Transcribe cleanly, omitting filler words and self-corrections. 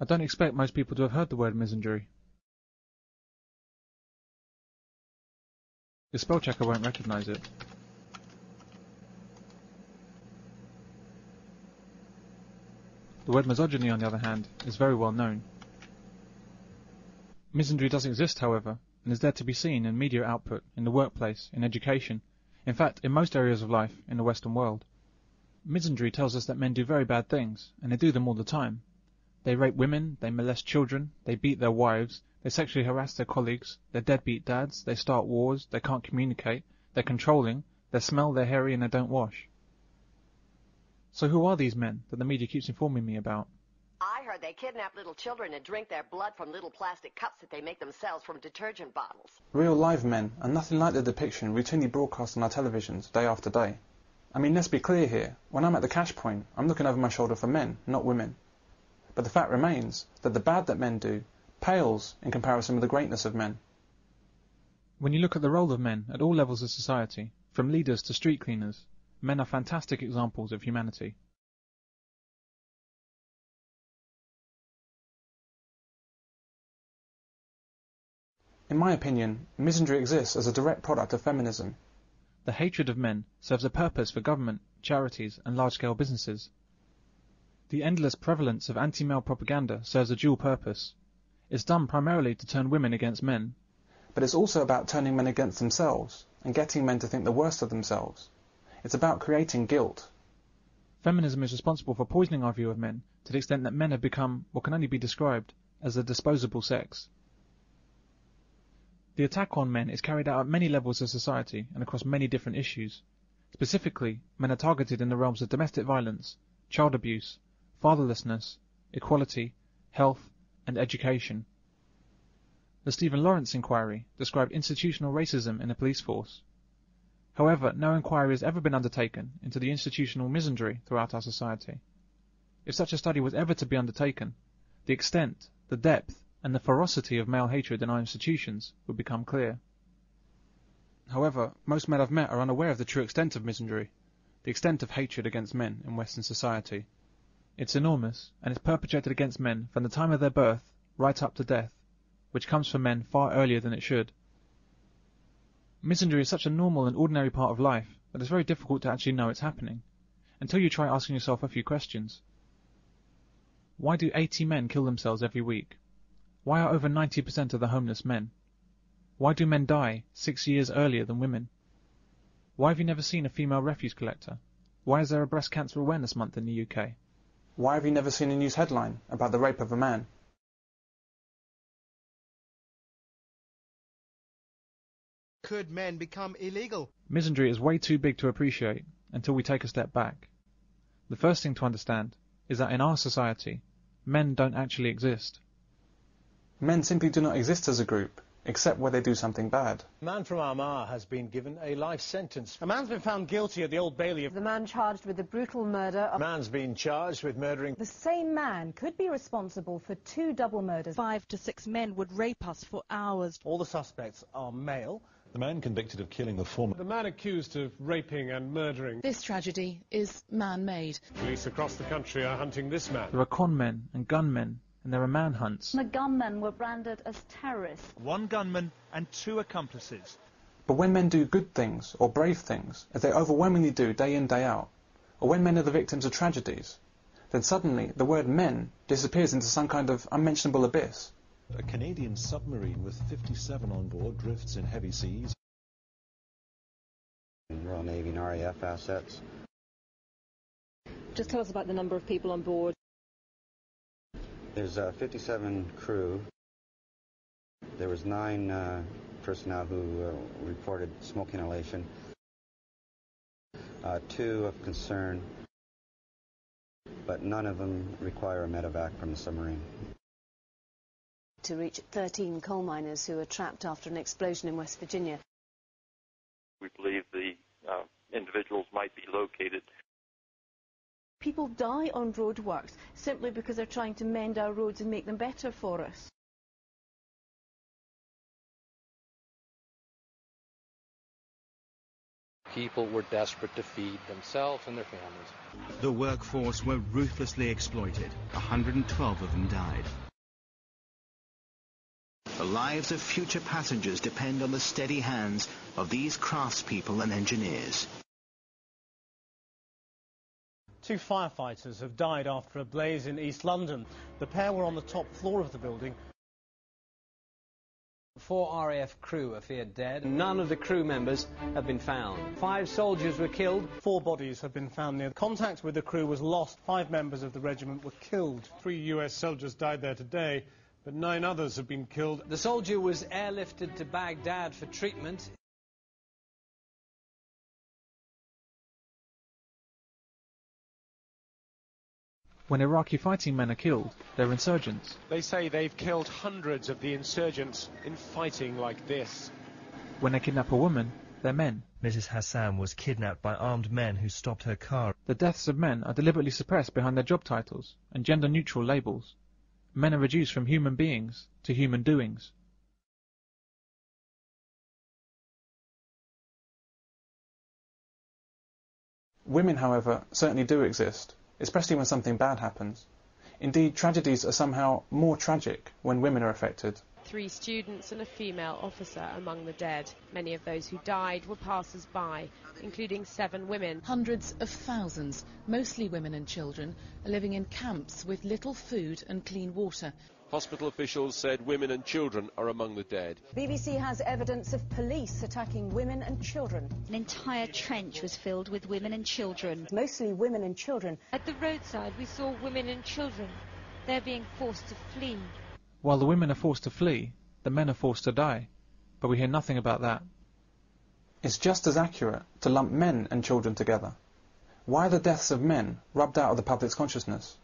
I don't expect most people to have heard the word misandry. Your spell checker won't recognise it. The word misogyny, on the other hand, is very well known. Misandry does exist, however, and is there to be seen in media output, in the workplace, in education, in fact, in most areas of life in the Western world. Misandry tells us that men do very bad things, and they do them all the time. They rape women, they molest children, they beat their wives, they sexually harass their colleagues, they're deadbeat dads, they start wars, they can't communicate, they're controlling, they smell, they're hairy, and they don't wash. So who are these men that the media keeps informing me about? I heard they kidnap little children and drink their blood from little plastic cups that they make themselves from detergent bottles. Real live men are nothing like the depiction routinely broadcast on our televisions day after day. I mean, let's be clear here, when I'm at the cash point, I'm looking over my shoulder for men, not women. But the fact remains that the bad that men do pales in comparison with the greatness of men. When you look at the role of men at all levels of society, from leaders to street cleaners, men are fantastic examples of humanity. In my opinion, misandry exists as a direct product of feminism. The hatred of men serves a purpose for government, charities, and large-scale businesses. The endless prevalence of anti-male propaganda serves a dual purpose. It's done primarily to turn women against men. But it's also about turning men against themselves, and getting men to think the worst of themselves. It's about creating guilt. Feminism is responsible for poisoning our view of men to the extent that men have become what can only be described as a disposable sex. The attack on men is carried out at many levels of society and across many different issues. Specifically, men are targeted in the realms of domestic violence, child abuse, fatherlessness, equality, health, and education. The Stephen Lawrence inquiry described institutional racism in the police force. However, no inquiry has ever been undertaken into the institutional misandry throughout our society. If such a study was ever to be undertaken, the extent, the depth, and the ferocity of male hatred in our institutions would become clear. However, most men I've met are unaware of the true extent of misandry, the extent of hatred against men in Western society. It's enormous, and it's perpetrated against men from the time of their birth right up to death, which comes from men far earlier than it should. Misandry is such a normal and ordinary part of life that it's very difficult to actually know it's happening, until you try asking yourself a few questions. Why do 80 men kill themselves every week? Why are over 90% of the homeless men? Why do men die 6 years earlier than women? Why have you never seen a female refuse collector? Why is there a breast cancer awareness month in the UK? Why have you never seen a news headline about the rape of a man? Could men become illegal? Misandry is way too big to appreciate until we take a step back. The first thing to understand is that in our society, men don't actually exist. Men simply do not exist as a group, except where they do something bad. A man from Armagh has been given a life sentence. A man's been found guilty at the Old Bailey. The man charged with the brutal murder A man's been charged with murdering. The same man could be responsible for 2 double murders. 5 to 6 men would rape us for hours. All the suspects are male. The man convicted of killing the former. The man accused of raping and murdering. This tragedy is man-made. Police across the country are hunting this man. There are con men and gunmen, and there are manhunts. The gunmen were branded as terrorists. 1 gunman and 2 accomplices. But when men do good things, or brave things, as they overwhelmingly do day in, day out, or when men are the victims of tragedies, then suddenly the word men disappears into some kind of unmentionable abyss. A Canadian submarine with 57 on board drifts in heavy seas. Royal Navy and RAF assets. Just tell us about the number of people on board. There's 57 crew. There was 9 personnel who reported smoke inhalation. 2 of concern, but none of them require a medevac from the submarine. To reach 13 coal miners who were trapped after an explosion in West Virginia. We believe the individuals might be located. People die on roadworks simply because they're trying to mend our roads and make them better for us. People were desperate to feed themselves and their families. The workforce were ruthlessly exploited. 112 of them died. The lives of future passengers depend on the steady hands of these craftspeople and engineers. 2 firefighters have died after a blaze in East London. The pair were on the top floor of the building. 4 RAF crew are feared dead. None of the crew members have been found. 5 soldiers were killed. 4 bodies have been found near. Contact with the crew was lost. 5 members of the regiment were killed. 3 US soldiers died there today, but 9 others have been killed. The soldier was airlifted to Baghdad for treatment. When Iraqi fighting men are killed, they're insurgents. They say they've killed hundreds of the insurgents in fighting like this. When they kidnap a woman, they're men. Mrs. Hassan was kidnapped by armed men who stopped her car. The deaths of men are deliberately suppressed behind their job titles and gender-neutral labels. Men are reduced from human beings to human doings. Women, however, certainly do exist, especially when something bad happens. Indeed, tragedies are somehow more tragic when women are affected. 3 students and a female officer among the dead. Many of those who died were passers-by, including 7 women. Hundreds of thousands, mostly women and children, are living in camps with little food and clean water. Hospital officials said women and children are among the dead. BBC has evidence of police attacking women and children. An entire trench was filled with women and children. Mostly women and children. At the roadside we saw women and children. They're being forced to flee. While the women are forced to flee, the men are forced to die. But we hear nothing about that. It's just as accurate to lump men and children together. Why are the deaths of men rubbed out of the public's consciousness?